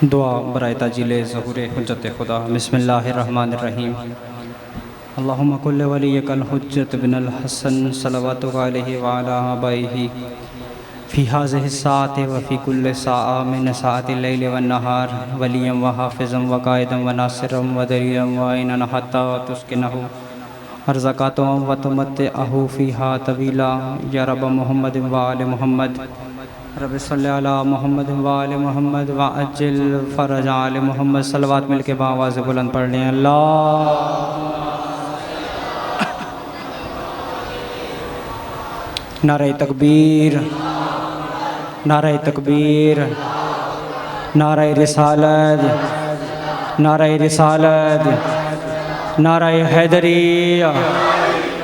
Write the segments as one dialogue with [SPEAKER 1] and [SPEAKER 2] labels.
[SPEAKER 1] دعا برائے تاجیل ظہور حجت خدا۔ بسم اللہ الرحمن الرحیم۔ اللہم کل ولیک الحجت بن الحسن صلواتک علیہ وعلی آبائہ فی ہذہ الساعۃ وفی کل ساعۃ من ساعات اللیل والنہار ولیا وحافظا وقائدا وناصرا ودلیلا وعینا حتی تسکنہ ارزقات وتمتعہ فیہا طویلا یا رب محمد وآل محمد رب صلی علی محمد وآل محمد وعجل فرج آل محمد۔ صلوات مل کے بآواز بلند پڑھ لیں۔ اللہ نعرہ تکبیر، نعرہ تکبیر، نعرہ رسالت، نعرہ رسالت، نعرہ حیدری،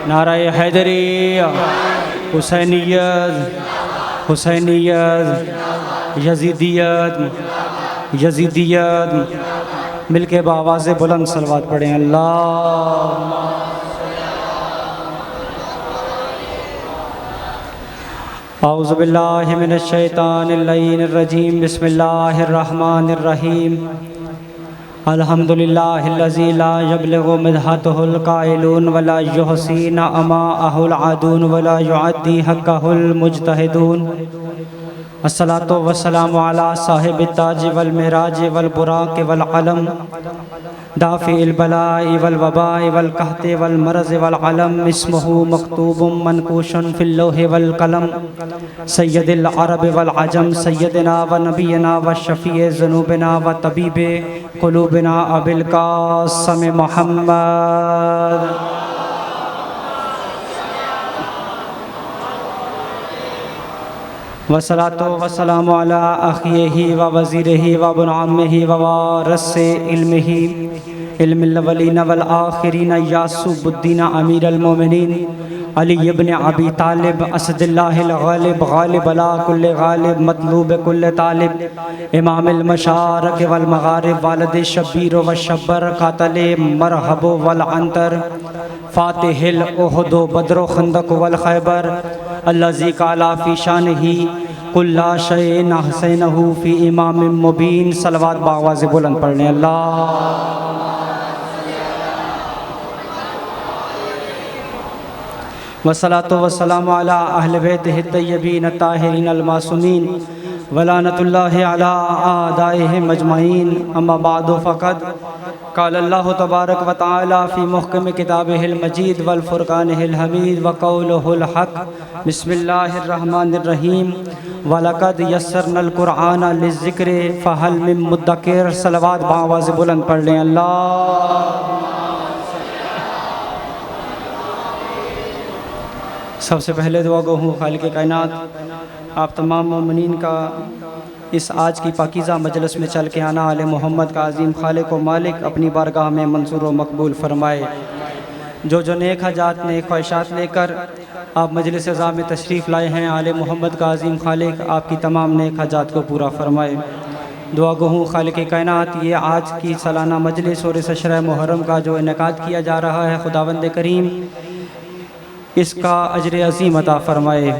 [SPEAKER 1] نعرہ حیدری، حسینیت، حسینیت، یزیدیت، یزیدیت، مل کے بآواز بلند صلوات پڑھیں۔ اللہ اعوذ باللہ من الشیطان اللعین الرجیم۔ بسم اللہ الرحمن الرحیم۔ الحمدللہ الذی لا یبلغ مدحتہ القائلون ولا یحصی نعماءہ العادون ولا یعدی حقہ المجتہدون۔ الصلاۃ والسلام علی صاحب التاج والمعراج والبراق والعلم دافع البلاء والوباء والقحط والمرض والعلم اسمہ مکتوب منقوش فی اللوح والقلم سید العرب والعجم سیدنا و نبینا و شفیع ذنوبنا و طبیب قلوبنا ابی القاسم محمد۔ والصلاة والسلام علی اخیہ و وزیرہ و ابن عمہ و وارث علمہ علم الاولین والآخرین یعصوب الدین امیر المومنین علی ابن ابی طالب اسد اللہ الغالب غالب علی کل غالب مطلوب کل طالب امام المشارق والمغارب والد شبیر والشبر قاتل مرحب والعنتر فاتح الاحد بدر خندق والخیبر الذی قال فی شانہ کل شیء احسنہ فی امام مبین۔ صلوات بآواز بلند پڑھ لیں۔ اللہ والصلاة والسلام علی اہل بیتہ الطیبین الطاہرین المعصومین ولعنۃ اللہ علی اعدائہم اجمعین۔ اما بعد فقد قال اللہ تبارک و تعالی فی محکم کتابہ المجید والفرقانہ الحمید وقولہ الحق۔ بسم اللہ الرحمن الرحیم۔ وَلَقَدْ يَسَّرْنَا الْقُرْآنَ لِلذِّكْرِ فَهَلْ مِن مُدَّكِرٍ۔ صلوات بآواز بلند پڑھ لیں۔ اللہ سب سے پہلے دعا گو ہوں خالق کائنات آپ تمام مومنین کا اس آج کی پاکیزہ مجلس میں چل کے آنا آل محمد کا عظیم خالق و مالک اپنی بارگاہ میں منظور و مقبول فرمائے۔ جو نیک حاجات نیک خواہشات لے کر آپ مجلس عزا میں تشریف لائے ہیں آل محمد کا عظیم خالق آپ کی تمام نیک حاجات کو پورا فرمائے۔ دعا گو ہوں خالق کائنات یہ آج کی سالانہ مجلس اور اس عشرہ محرم کا جو انعقاد کیا جا رہا ہے خداوند کریم اس کا اجر عظیم عطا فرمائے۔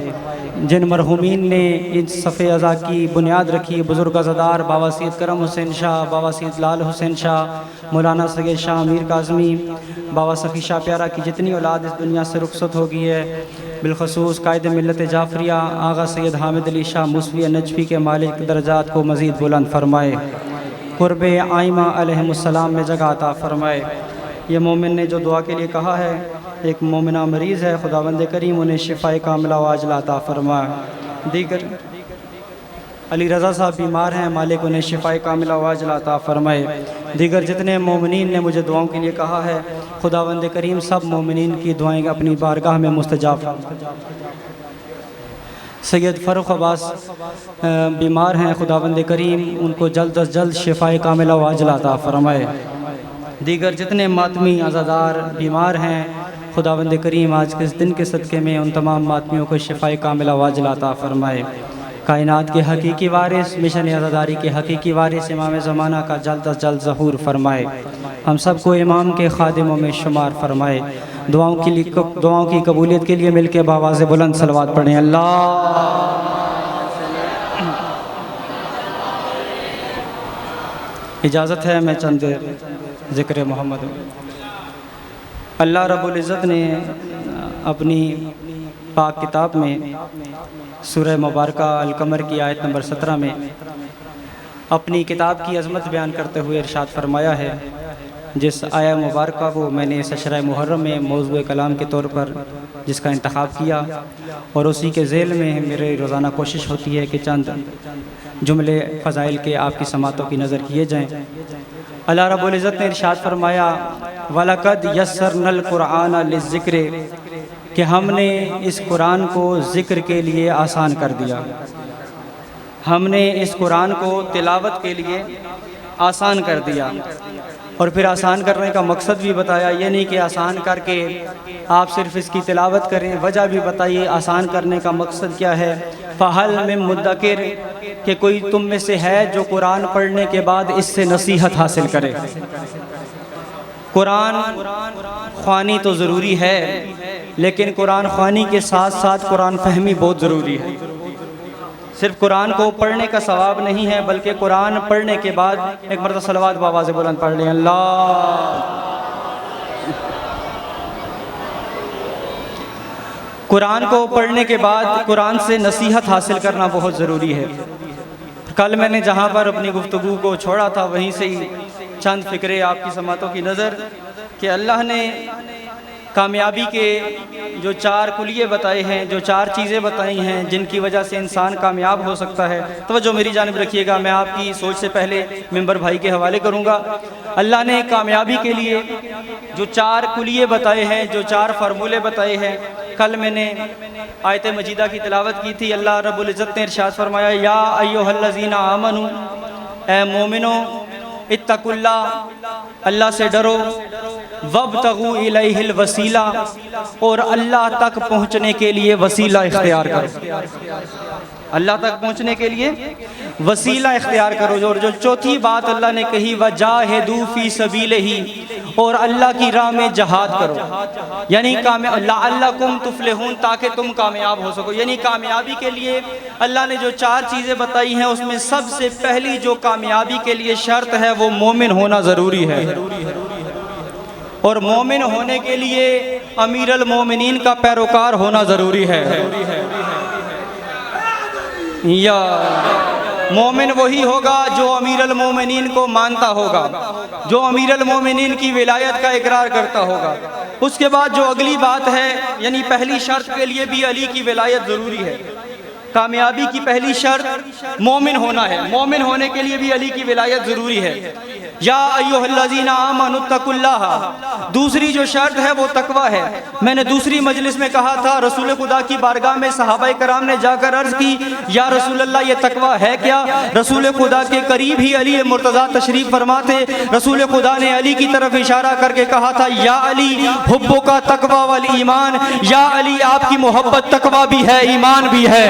[SPEAKER 1] جن مرحومین نے اس صف عزا کی بنیاد رکھی بزرگ عزادار بابا سید کرم حسین شاہ، بابا سید لال حسین شاہ، مولانا سید شاہ امیر کاظمی، بابا سخی شاہ پیارا کی جتنی اولاد اس دنیا سے رخصت ہو گئی ہے، بالخصوص قائد ملت جعفریہ آغا سید حامد علی شاہ موسوی نجفی کے مالک درجات کو مزید بلند فرمائے، قرب آئمہ علیہم السلام میں جگہ عطا فرمائے۔ یہ مومن نے جو دعا کے لیے کہا ہے ایک مومنہ مریض ہے خداوند کریم انہیں شفاء کاملہ و عاجلہ عطا فرمائے۔ دیگر علی رضا صاحب بیمار ہیں مالک انہیں شفاء کاملہ و عاجلہ عطا فرمائے۔ دیگر جتنے مومنین نے مجھے دعاؤں کے لیے کہا ہے خداوند کریم سب مومنین کی دعائیں اپنی بارگاہ میں مستجاب فرمائے۔ سید فاروق عباس بیمار ہیں خداوند کریم ان کو جلد از جلد شفاء کاملہ و عاجلہ عطا فرمائے۔ دیگر جتنے ماتمی عزادار بیمار ہیں خداوند کریم آج کے اس دن کے صدقے میں ان تمام ماتمیوں کو شفاء کاملہ و عاجلہ عطا فرمائے۔ کائنات کے حقیقی وارث مشن عزاداری کے حقیقی وارث امام زمانہ کا جلد از جلد ظہور فرمائے۔ ہم سب کو امام کے خادموں میں شمار فرمائے۔ دعاؤں کی قبولیت کے لیے مل کے بآواز بلند صلوات پڑھیں۔ اللہ اجازت ہے میں چند ذکر محمد اللہ رب العزت نے اپنی پاک کتاب میں سورہ مبارکہ القمر کی آیت نمبر 17 میں اپنی کتاب کی عظمت بیان کرتے ہوئے ارشاد فرمایا ہے، جس آیہ مبارکہ کو میں نے عشرہ محرم میں موضوع کلام کے طور پر جس کا انتخاب کیا، اور اسی کے ذیل میں میرے روزانہ کوشش ہوتی ہے کہ چند جملے فضائل کے آپ کی سماعتوں کی نظر کیے جائیں۔ اللہ رب العزت نے ارشاد فرمایا وَلَقَدْ يَسَّرْنَا الْقُرْآنَ لِلذِّكْرِ، کہ ہم نے اس قرآن کو ذکر کے لیے آسان کر دیا، ہم نے اس قرآن کو تلاوت کے لیے آسان کر دیا۔ اور پھر آسان کرنے کا مقصد بھی بتایا، یہ نہیں کہ آسان کر کے آپ صرف اس کی تلاوت کریں، وجہ بھی بتائیے آسان کرنے کا مقصد کیا ہے۔ فَهَلْ مِن مُدَّكِرٍ، کہ کوئی تم میں سے ہے جو قرآن پڑھنے کے بعد اس سے نصیحت حاصل کرے۔ قرآن خوانی تو ضروری ہے، لیکن قرآن خوانی کے ساتھ ساتھ قرآن فہمی بہت ضروری ہے۔ صرف قرآن کو پڑھنے کا ثواب نہیں ہے، بلکہ قرآن پڑھنے کے بعد ایک مرتبہ صلوات بآواز بلند پڑھ لیں اللہ۔ قرآن کو پڑھنے کے بعد قرآن سے نصیحت حاصل کرنا بہت ضروری ہے۔ کل میں نے جہاں پر اپنی گفتگو کو چھوڑا تھا وہیں سے ہی چند فکرے آپ کی سماعتوں کی نظر، کہ اللہ نے کامیابی کے جو 4 کلیے بتائے ہیں، جو 4 چیزیں بتائی ہیں جن کی وجہ سے انسان کامیاب ہو سکتا ہے۔ توجہ میری جانب رکھیے گا، میں آپ کی سوچ سے پہلے ممبر بھائی کے حوالے کروں گا۔ اللہ نے کامیابی کے لیے جو 4 کلیے بتائے ہیں، جو 4 فارمولے بتائے ہیں، کل میں نے آیت مجیدہ کی تلاوت کی تھی۔ اللہ رب العزت نے ارشاد فرمایا یا ایھا الذین آمنوا، اے مومنو اتقوا اللہ، اللہ سے ڈرو، وابتغوا الیہ الوسیلہ، اور اللہ تک پہنچنے کے لیے وسیلہ اختیار کرو۔ اللہ تک پہنچنے کے لیے وسیلہ اختیار کرو۔ اور جو چوتھی بات اللہ نے کہی وجاہدوا فی سبیلہ، اور اللہ کی راہ میں جہاد کرو، یعنی لعلکم تفلحون، تاکہ تم کامیاب ہو سکو۔ یعنی کامیابی کے لیے اللہ نے جو 4 چیزیں بتائی ہیں، اس میں سب سے پہلی جو کامیابی کے لیے شرط ہے وہ مومن ہونا ضروری ہے، اور مومن ہونے کے لیے امیر المومنین کا پیروکار ہونا ضروری ہے۔ یا مومن وہی ہوگا جو امیر المومنین کو مانتا ہوگا، جو امیر المومنین کی ولایت کا اقرار کرتا ہوگا۔ اس کے بعد جو اگلی بات ہے، یعنی پہلی شرط کے لیے بھی علی کی ولایت ضروری ہے۔ کامیابی کی پہلی شرط مومن ہونا ہے، مومن ہونے کے لیے بھی علی کی ولایت ضروری ہے۔ یا ایھا الذین آمنوا اتقوا اللہ، دوسری جو شرط ہے وہ تقویٰ ہے۔ میں نے دوسری مجلس میں کہا تھا، رسول خدا کی بارگاہ میں صحابہ کرام نے جا کر عرض کی یا رسول اللہ یہ تقویٰ ہے کیا؟ رسول خدا کے قریب ہی علی مرتضیٰ تشریف فرما تھے۔ رسول خدا نے علی کی طرف اشارہ کر کے کہا تھا یا علی حبک تقویٰ والایمان، یا علی آپ کی محبت تقویٰ بھی ہے، ایمان بھی ہے۔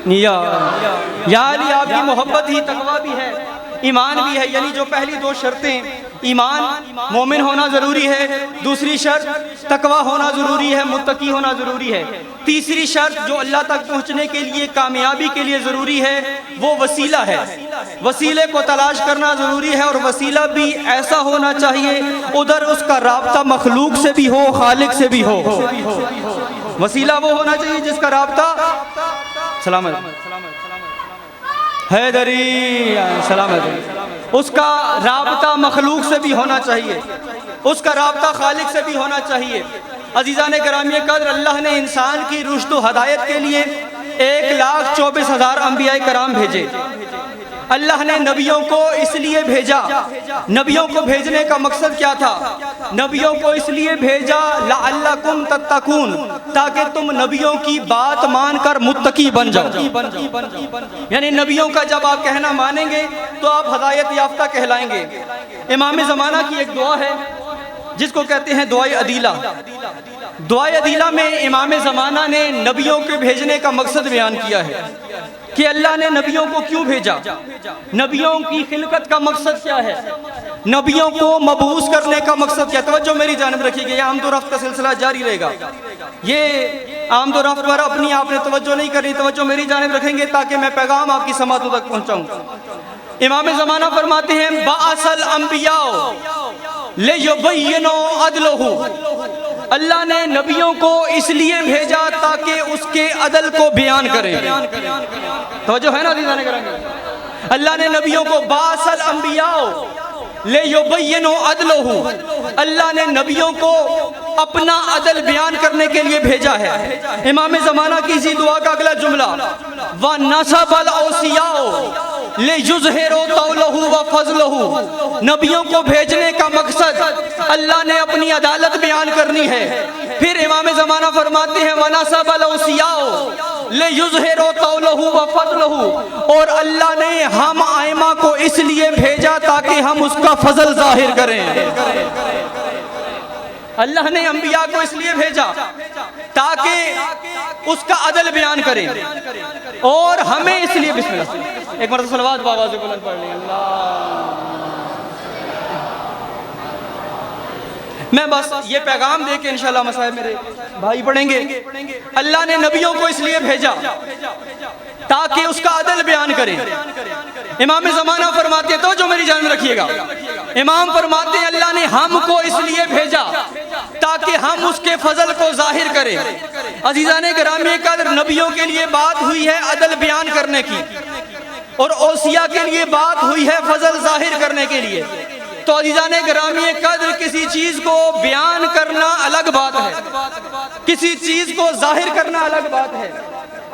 [SPEAKER 1] یا علی آپ کی محبت ہی تقویٰ بھی ہے، ایمان بھی ہے۔ یعنی جو پہلی 2 شرطیں، ایمان مومن ہونا ضروری ہے، دوسری شرط تقویٰ ہونا ضروری ہے، متقی ہونا ضروری ہے، تیسری شرط جو اللہ تک پہنچنے کے لیے کامیابی کے لیے ضروری ہے وہ وسیلہ ہے۔ وسیلے کو تلاش کرنا ضروری ہے، اور وسیلہ بھی ایسا ہونا چاہیے ادھر اس کا رابطہ مخلوق سے بھی ہو، خالق سے بھی ہو۔ وسیلہ وہ ہونا چاہیے جس کا رابطہ سلامت حیدری سلامت، اس کا رابطہ مخلوق سے بھی ہونا چاہیے، اس کا رابطہ خالق سے بھی ہونا چاہیے۔ عزیزان گرامی قدر، اللہ نے انسان کی رشد و ہدایت کے لیے 1,24,000 انبیاء کرام بھیجے۔ اللہ نے نبیوں کو اس لیے بھیجا، نبیوں کو بھیجنے کا مقصد کیا تھا؟ نبیوں کو اس لیے بھیجا لعلکم تتقون، تاکہ تم نبیوں کی بات مان کر متقی بن جاؤ۔ یعنی نبیوں کا جب آپ کہنا مانیں گے تو آپ ہدایت یافتہ کہلائیں گے۔ امام زمانہ کی ایک دعا ہے جس کو کہتے ہیں دعائے عدیلہ۔ دعائے عدیلہ میں امام زمانہ نے نبیوں کے بھیجنے کا مقصد بیان کیا ہے کہ اللہ نے نبیوں کو کیوں بھیجا، نبیوں کی خلقت کا مقصد کیا ہے۔ نبیوں کو مبعوث کرنے کا مقصد کیا؟ توجہ میری جانب رکھیے گا، یہ آمد و رفت کا سلسلہ جاری رہے گا. یہ آمد و رفت پر اپنی آپ نے توجہ نہیں کرنی، توجہ میری جانب رکھیں گے تاکہ میں پیغام آپ کی سماعتوں تک پہنچاؤں. امام زمانہ فرماتے ہیں بعث الانبیاء لیبینوا عدلہ، اللہ نے نبیوں کو اس لیے بھیجا تاکہ اس کے عدل کو بیان کریں. توجہ ہے نا عزیزان گرامی؟ اللہ نے نبیوں کو بعث الانبیاء لیبینوا عدلہ، اللہ نے نبیوں کو اپنا عدل بیان کرنے کے لیے بھیجا ہے. امام زمانہ کی اسی دعا کا اگلا جملہ وَنَصَبَ الْأَوْصِيَاءُ لِيُظْهِرُوا طَوْلَهُ وَفَضْلَهُ، نبیوں کو بھیجنے کا مقصد اللہ نے اپنی عدالت بیان کرنی ہے. پھر امام زمانہ فرماتے ہیں وَنَصَبَ الْأَوْصِيَاءُ لِيُظْهِرُوا طَوْلَهُ وَفَضْلَهُ، اور اللہ نے ہم ائمہ کو اس لیے بھیجا تاکہ ہم اس کا فضل ظاہر کریں. اللہ نے انبیاء کو اس لیے بھیجا تاکہ اس کا عدل بیان کریں، اور ہمیں اس لیے بسم اللہ ایک مرتبہ صلوات بابا سے بلند پڑھ لیں. اللہ، میں بس یہ پیغام دے کے انشاءاللہ مصاحب میرے بھائی پڑھیں گے. اللہ نے نبیوں کو اس لیے بھیجا تاکہ اس کا عدل بیان کریں. امام زمانہ فرماتے ہیں، تو جو میری جانب رکھیے گا، امام فرماتے ہیں اللہ نے ہم کو اس لیے بھیجا تاکہ ہم اس کے فضل کو ظاہر کریں. عزیزان گرامی قدر، نبیوں کے لیے بات ہوئی ہے عدل بیان کرنے کی، اور اوصیاء کے لیے بات ہوئی ہے فضل ظاہر کرنے کے لیے. تو عزیزان گرامی قدر، کسی چیز کو بیان کرنا الگ بات ہے، کسی چیز کو ظاہر کرنا الگ بات ہے.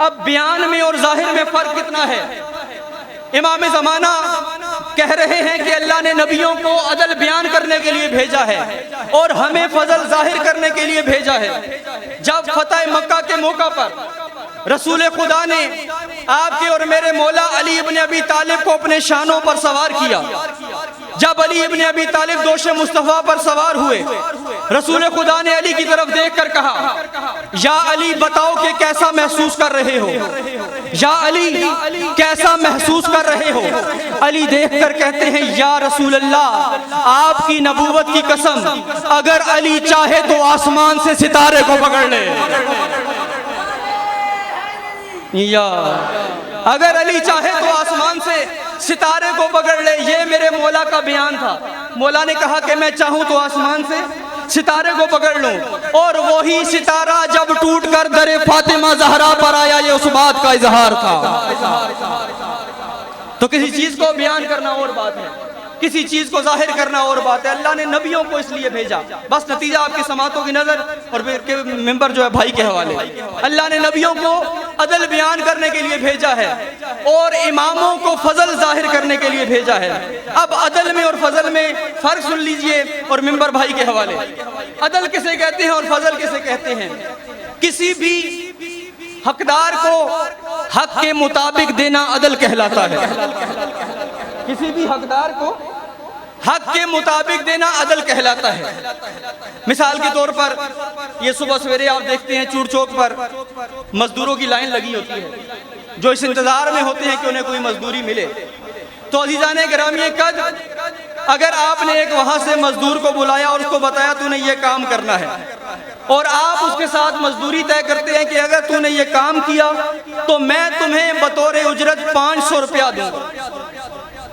[SPEAKER 1] اب بیان میں اور ظاہر میں فرق کتنا ہے؟ امام زمانہ کہہ رہے ہیں کہ اللہ نے نبیوں کو عدل بیان کرنے کے لیے بھیجا ہے اور ہمیں فضل ظاہر کرنے کے لیے بھیجا ہے. جب فتح مکہ کے موقع پر رسول خدا نے آپ کے اور میرے مولا علی ابن ابی طالب کو اپنے شانوں پر سوار کیا، جب علی ابن ابی طالب دوش مصطفیٰ پر سوار ہوئے، رسول خدا نے علی کی طرف دیکھ کر کہا یا علی بتاؤ کہ کیسا محسوس کر رہے ہو، یا علی کیسا محسوس کر رہے ہو. علی دیکھ کر کہتے ہیں یا رسول اللہ، آپ کی نبوت کی قسم، اگر علی چاہے تو آسمان سے ستارے کو پکڑ لے. یا اگر علی چاہے تو آسمان سے ستارے کو پکڑ لے. یہ میرے مولا کا بیان تھا. مولا نے کہا کہ میں چاہوں تو آسمان سے ستارے کو پکڑ لوں، اور وہی ستارہ جب ٹوٹ کر در فاطمہ زہرا پر آیا، یہ اس بات کا اظہار تھا. تو کسی چیز کو بیان کرنا اور بات ہے، کسی چیز کو ظاہر کرنا اور بات ہے. اللہ نے نبیوں کو اس لیے بھیجا. بس نتیجہ آپ کی سماعتوں کی نظر اور ممبر جو ہے بھائی کے حوالے. اللہ نے نبیوں کو عدل بیان کرنے کے لیے بھیجا ہے اور اماموں کو فضل ظاہر کرنے کے لیے بھیجا ہے. اب عدل میں اور فضل میں فرق سن لیجئے اور ممبر بھائی کے حوالے. عدل کسے کہتے ہیں اور فضل کسے کہتے ہیں؟ کسی بھی حقدار کو حق کے مطابق دینا عدل کہلاتا ہے. کسی بھی حقدار کو حق کے مطابق دینا عدل کہلاتا ہے. مثال کے طور پر یہ صبح سویرے آپ دیکھتے ہیں چور چوک پر مزدوروں کی لائن لگی ہوتی ہے، جو اس انتظار میں ہوتے ہیں کہ انہیں کوئی مزدوری ملے. تو عزیزان گرامی قدر، اگر آپ نے ایک وہاں سے مزدور کو بلایا اور اس کو بتایا تو نے یہ کام کرنا ہے، اور آپ اس کے ساتھ مزدوری طے کرتے ہیں کہ اگر تو نے یہ کام کیا تو میں تمہیں بطور اجرت 500 روپیہ دوں گا،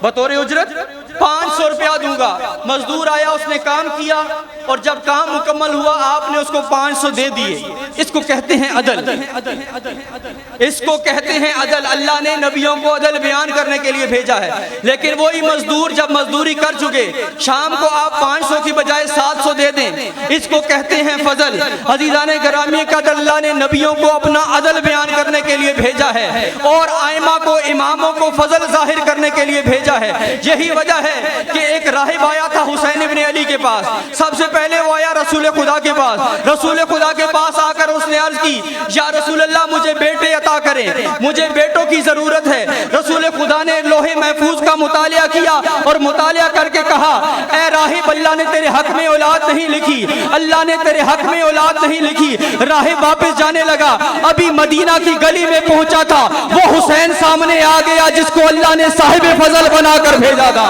[SPEAKER 1] بطور اجرت 500 روپیہ دوں گا. مزدور آیا، اس نے کام کیا، اور جب کام مکمل ہوا آپ نے اس کو 500 دے دیے. اس کو کہتے ہیں عدل، اس کو کہتے ہیں عدل. اللہ نے نبیوں کو عدل بیان کرنے کے لیے بھیجا ہے، لیکن وہی مزدور جب مزدوری کر چکے، شام کو آپ 500 کی بجائے 700 دے دیں، اس کو کہتے ہیں فضل. عزیزان گرامی قدر، اللہ نے نبیوں کو اپنا عدل بیان کرنے کے لیے بھیجا ہے اور ائمہ کو، اماموں کو فضل ظاہر کرنے کے لیے بھیجا ہے. یہی وجہ ہے کہ ایک راہب آیا تھا حسین ابن علی کے پاس. سب سے پہلے وہ آیا رسول خدا کے پاس. رسول خدا کے پاس آ کر اس نے عرض کی یا رسول اللہ مجھے بیٹے عطا کریں، مجھے بیٹوں کی ضرورت ہے. رسول خدا نے لوح محفوظ کا مطالعہ کیا اور مطالعہ کر کے کہا اے راہب، اللہ نے تیرے حق میں اولاد نہیں لکھی، اللہ نے تیرے حق میں اولاد نہیں لکھی. راہب واپس جانے لگا. ابھی مدینہ کی گلی میں پہنچا تھا، وہ حسین سامنے آ گیا جس کو اللہ نے صاحب فضل بنا کر بھیجا تھا.